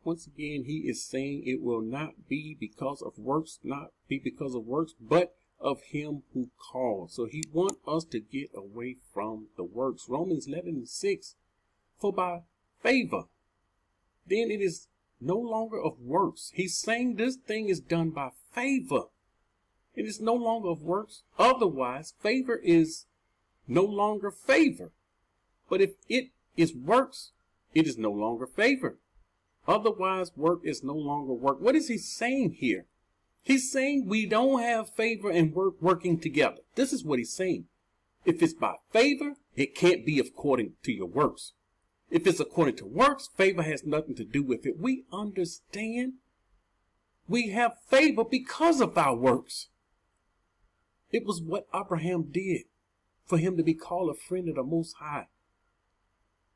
Once again, he is saying it will not be because of works, but of him who called. So he wants us to get away from the works. Romans 11:6, for by favor, then it is no longer of works. He's saying this thing is done by favor. It is no longer of works. Otherwise, favor is no longer favor. But if it is works, it is no longer favor. Otherwise, work is no longer work. What is he saying here? He's saying we don't have favor and work working together. This is what he's saying. If it's by favor, it can't be according to your works. If it's according to works, favor has nothing to do with it. We understand we have favor because of our works. It was what Abraham did for him to be called a friend of the Most High.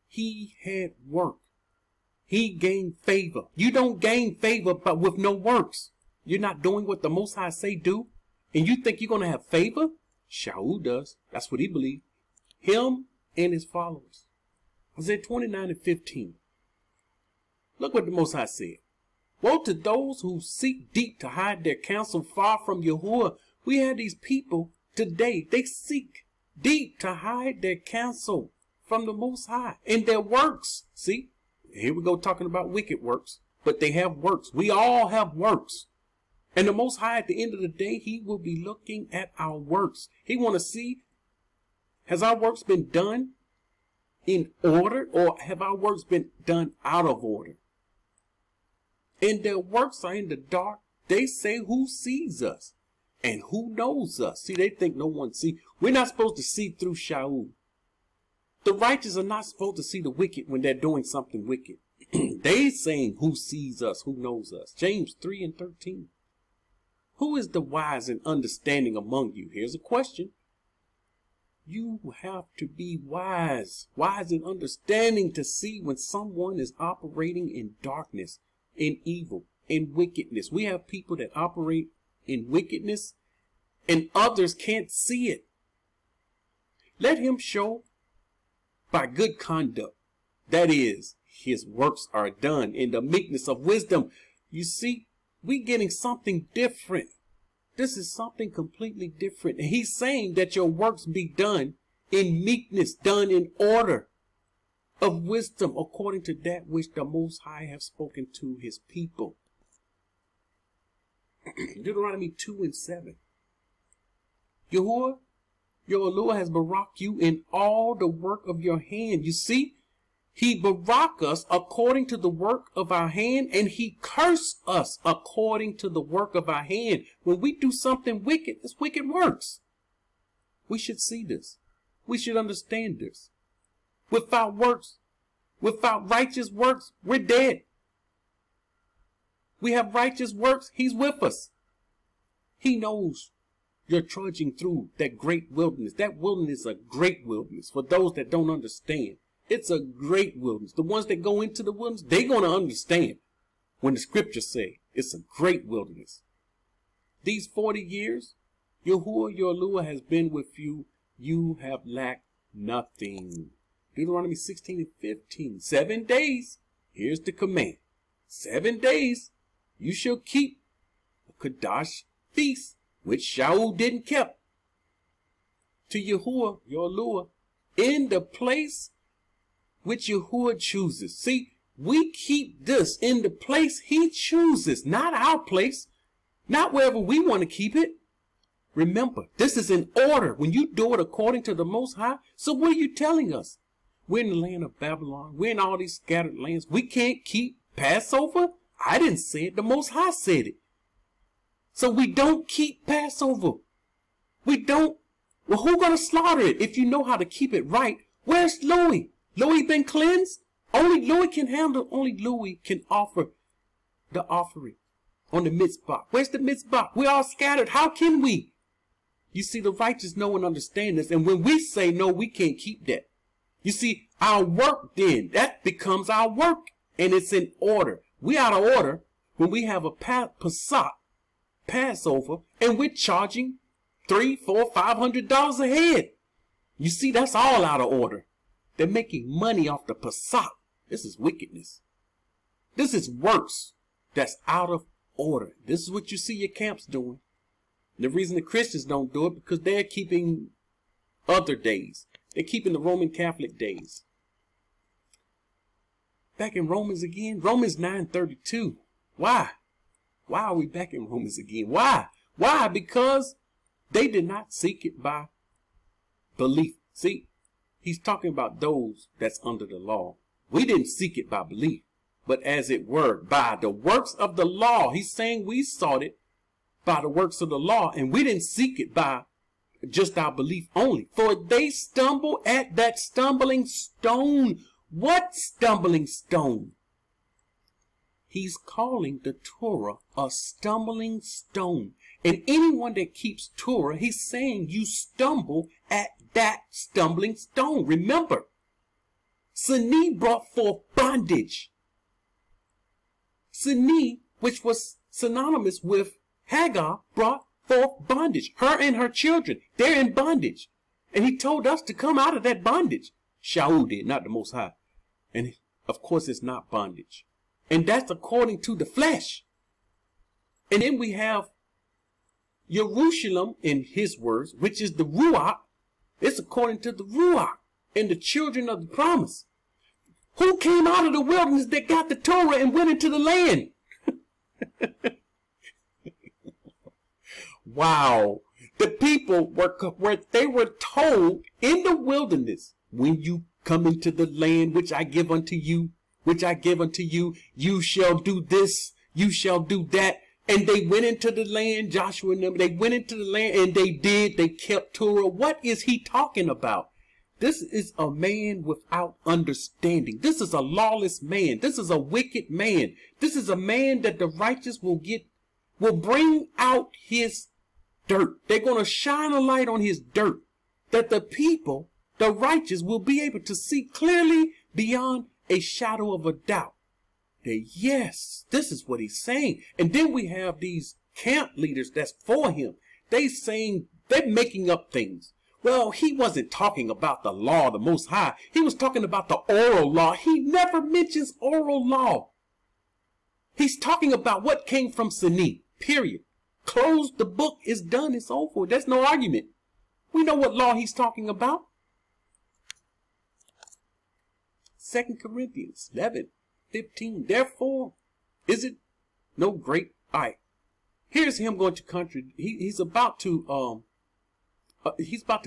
He had work. He gained favor. You don't gain favor but with no works. You're not doing what the Most High say do, and you think you're going to have favor? Shaul does. That's what he believed. Him and his followers. Isaiah 29:15. Look what the Most High said. Woe to those who seek deep to hide their counsel far from Yahuwah. We have these people today. They seek deep to hide their counsel from the Most High and their works. See, here we go talking about wicked works, but they have works. We all have works. And the Most High, at the end of the day, he will be looking at our works. He want to see, has our works been done in order, or have our works been done out of order? And their works are in the dark. They say, who sees us and who knows us? See, they think no one sees. We're not supposed to see through Shaul. The righteous are not supposed to see the wicked when they're doing something wicked. They saying, who sees us, who knows us? James 3:13. Who is the wise and understanding among you? Here's a question. You have to be wise and understanding to see when someone is operating in darkness, in evil, in wickedness. We have people that operate in wickedness and others can't see it. Let him show by good conduct. That is, his works are done in the meekness of wisdom. You see, we're getting something different. This is something completely different. And he's saying that your works be done in meekness, done in order of wisdom, according to that which the Most High have spoken to his people. Deuteronomy 2:7. Yahuwah, your Lord, has baraked you in all the work of your hand. You see, he barak us according to the work of our hand, and he curse us according to the work of our hand. When we do something wicked, it's wicked works. We should see this. We should understand this. Without works, without righteous works, we're dead. We have righteous works, he's with us. He knows you're trudging through that great wilderness. That wilderness is a great wilderness for those that don't understand. It's a great wilderness. The ones that go into the wilderness, they're going to understand when the scriptures say it's a great wilderness. These 40 years, Yahuwah, your Lord, has been with you. You have lacked nothing. Deuteronomy 16:15. 7 days. Here's the command. 7 days. You shall keep a Kadash feast, which Shaul didn't keep. To Yahuwah, your Lord, in the place which Yahuwah chooses. See, we keep this in the place he chooses, not our place, not wherever we want to keep it. Remember, this is in order when you do it according to the Most High. So what are you telling us? We're in the land of Babylon. We're in all these scattered lands. We can't keep Passover? I didn't say it. The Most High said it. So we don't keep Passover. We don't. Well, who's going to slaughter it if you know how to keep it right? Where's Louis? Louis been cleansed? Only Louis can handle. Only Louis can offer the offering on the mitzvah. Where's the mitzvah? We're all scattered. How can we? You see, the righteous know and understand this. And when we say no, we can't keep that. You see, our work then, that becomes our work. And it's in order. We out of order when we have a Passat, Passover, and we're charging $300, $400, $500 a head. You see, that's all out of order. They're making money off the Passat. This is wickedness. This is works that's out of order. This is what you see your camps doing. The reason the Christians don't do it because they're keeping other days. They're keeping the Roman Catholic days. Back in Romans again, Romans 9:32. Why? Why are we back in Romans again? Why? Why? Because they did not seek it by belief. See, he's talking about those that's under the law. We didn't seek it by belief, but as it were, by the works of the law. He's saying we sought it by the works of the law, and we didn't seek it by just our belief only. For they stumble at that stumbling stone. What stumbling stone? He's calling the Torah a stumbling stone. And anyone that keeps Torah, he's saying you stumble at that stumbling stone. Remember, Sini brought forth bondage. Sini, which was synonymous with Hagar, brought forth bondage. Her and her children, they're in bondage. And he told us to come out of that bondage. Shaul did, not the Most High. And of course, it's not bondage. And that's according to the flesh. And then we have Jerusalem in his words, which is the Ruach. It's according to the Ruach and the children of the promise. Who came out of the wilderness that got the Torah and went into the land? Wow. The people they were told in the wilderness, when you come into the land which I give unto you, you shall do this, you shall do that. And they went into the land, Joshua and them, they went into the land and they kept Torah. What is he talking about? This is a man without understanding. This is a lawless man. This is a wicked man. This is a man that the righteous will bring out his dirt. They're going to shine a light on his dirt, that the people, the righteous, will be able to see clearly beyond a shadow of a doubt. That yes, this is what he's saying. And then we have these camp leaders that's for him. They're making up things. Well, he wasn't talking about the law, the Most High. He was talking about the oral law. He never mentions oral law. He's talking about what came from Sini, period. Close the book, it's done, it's over. There's no argument. We know what law he's talking about. 2 Corinthians 11:15. Therefore, is it no great... All right. Here's him going to contradict. He's about to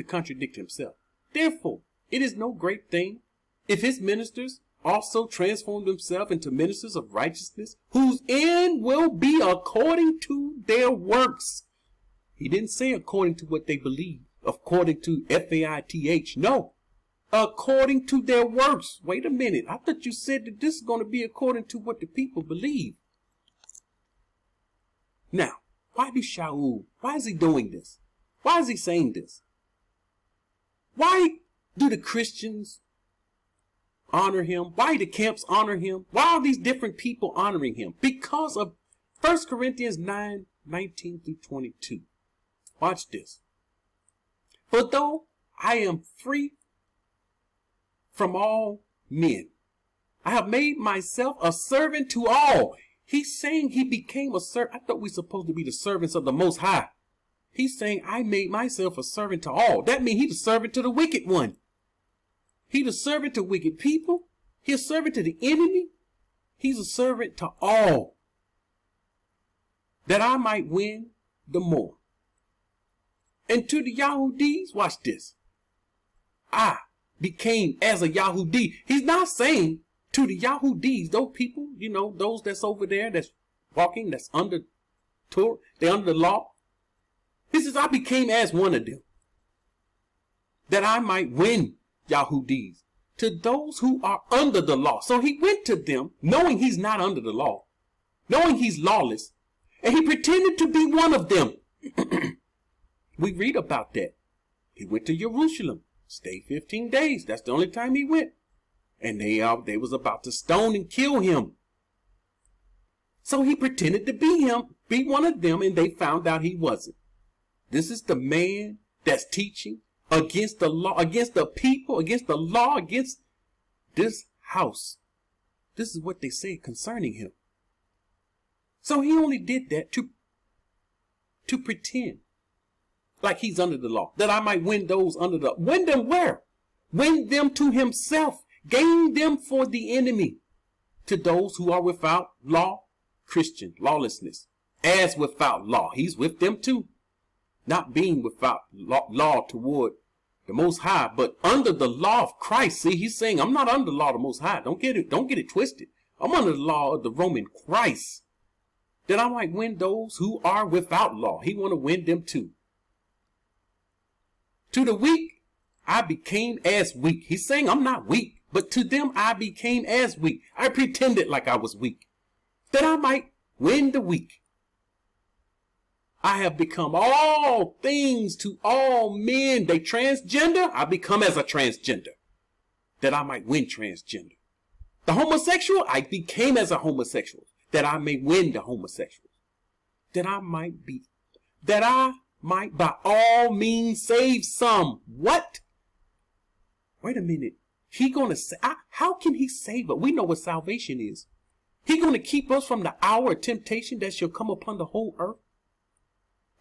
contradict himself. Therefore, it is no great thing if his ministers also transform themselves into ministers of righteousness, whose end will be according to their works. He didn't say according to what they believe, according to faith. No, according to their works. Wait a minute. I thought you said that this is going to be according to what the people believe. Now, why do Shaul? Why is he doing this? Why is he saying this? Why do the Christians honor him? Why do the camps honor him? Why are these different people honoring him? Because of 1 Corinthians 9:19 through 22. Watch this. For though I am free from all men, I have made myself a servant to all. He's saying he became a servant. I thought we were supposed to be the servants of the Most High. He's saying I made myself a servant to all. That means he's a servant to the wicked one. He's a servant to wicked people. He's a servant to the enemy. He's a servant to all, that I might win the more. And to the Yahudis, watch this. I became as a Yahudi. He's not saying to the Yahudis, those people, you know, those that's over there, that's walking, that's under Torah, they're under the law. He says, I became as one of them, that I might win Yahudis, to those who are under the law. So he went to them knowing he's not under the law, knowing he's lawless, and he pretended to be one of them. We read about that. He went to Jerusalem, stayed 15 days. That's the only time he went. And they was about to stone and kill him. So he pretended to be him, be one of them, and they found out he wasn't. This is the man that's teaching against the law, against the people, against the law, against this house. This is what they say concerning him. So he only did that to pretend like he's under the law, that I might win those under the, win them where? Win them to himself, gain them for the enemy, to those who are without law, Christian, lawlessness, as without law. He's with them too, not being without law toward the Most High, but under the law of Christ. See, he's saying, I'm not under the law of the Most High. Don't get it twisted. I'm under the law of the Roman Christ, that I might win those who are without law. He want to win them too. To the weak, I became as weak. He's saying I'm not weak, but to them I became as weak. I pretended like I was weak, that I might win the weak. I have become all things to all men. They transgender, I become as a transgender, that I might win transgender. The homosexual, I became as a homosexual, that I may win the homosexuals. That I might by all means save some. What? Wait a minute. He gonna say, how can he save us? We know what salvation is. He gonna keep us from the hour of temptation that shall come upon the whole earth?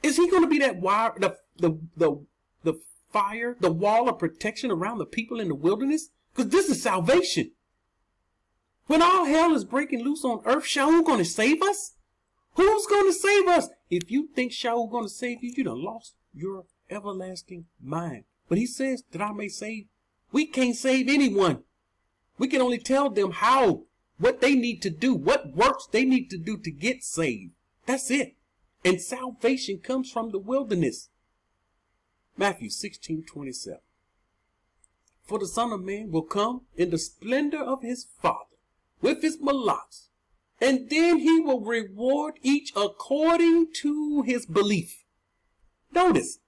Is he gonna be that wire, the fire, the wall of protection around the people in the wilderness? Because this is salvation. When all hell is breaking loose on earth, Shaul gonna save us? Who's gonna save us? If you think Shaul gonna save you, you done lost your everlasting mind. But he says that I may save. We can't save anyone. We can only tell them how, what they need to do, what works they need to do to get saved. That's it. And salvation comes from the wilderness. Matthew 16:27. For the Son of Man will come in the splendor of his Father with his malachi, and then he will reward each according to his belief. Notice,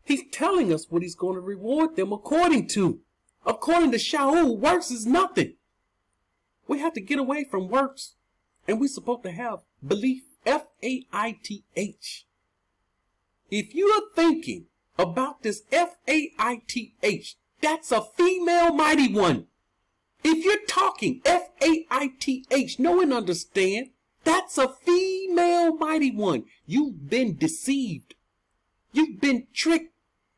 he's telling us what he's going to reward them according to. According to Shaul, works is nothing. We have to get away from works, and we're supposed to have belief, F-A-I-T-H. If you are thinking about this F-A-I-T-H, that's a female mighty one. If you're talking F-A-I-T-H, know and understand, that's a female mighty one. You've been deceived. You've been tricked.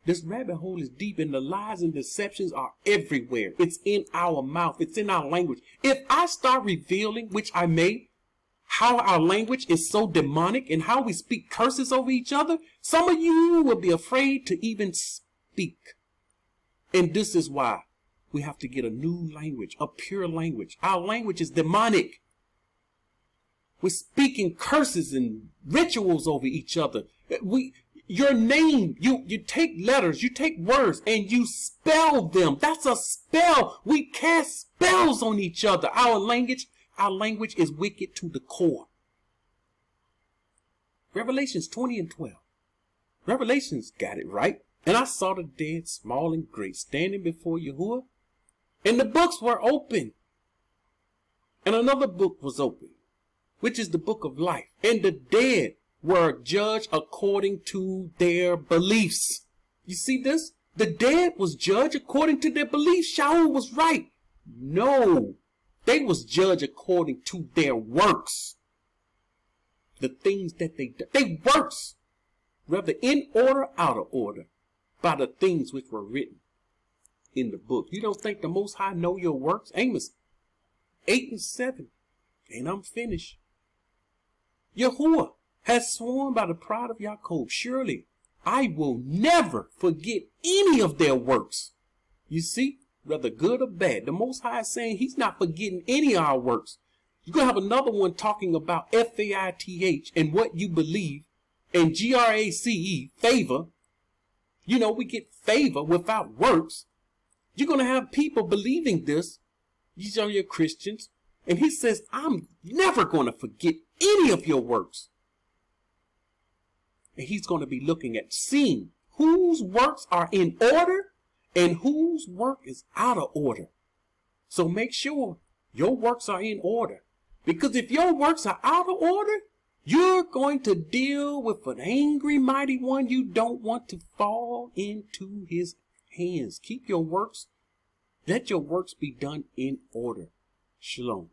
This rabbit hole is deep, and the lies and deceptions are everywhere. It's in our mouth. It's in our language. If I start revealing, which I may, how our language is so demonic and how we speak curses over each other, some of you will be afraid to even speak. And this is why we have to get a new language, a pure language. Our language is demonic. We're speaking curses and rituals over each other. Your name, you take letters, you take words, and you spell them. That's a spell. We cast spells on each other. Our language is wicked to the core. Revelations 20:12. Revelations got it right. And I saw the dead, small and great, standing before Yahuwah, and the books were open. And another book was open, which is the book of life. And the dead were judged according to their beliefs. You see this? The dead was judged according to their beliefs. Shaul was right. No, they was judged according to their works. The things that they works, whether in order, out of order, by the things which were written in the book. You don't think the Most High know your works? Amos 8:7. And I'm finished. Yahuwah has sworn by the pride of Yaakov, surely I will never forget any of their works. You see, whether good or bad, the Most High is saying he's not forgetting any of our works. You're going to have another one talking about F-A-I-T-H and what you believe, and G-R-A-C-E, favor. You know, we get favor without works. You're going to have people believing this. These are your Christians. And he says, I'm never going to forget any of your works. And he's going to be looking at seeing whose works are in order and whose work is out of order. So make sure your works are in order. Because if your works are out of order, you're going to deal with an angry mighty one. You don't want to fall into his hands. Keep your works. Let your works be done in order. Shalom.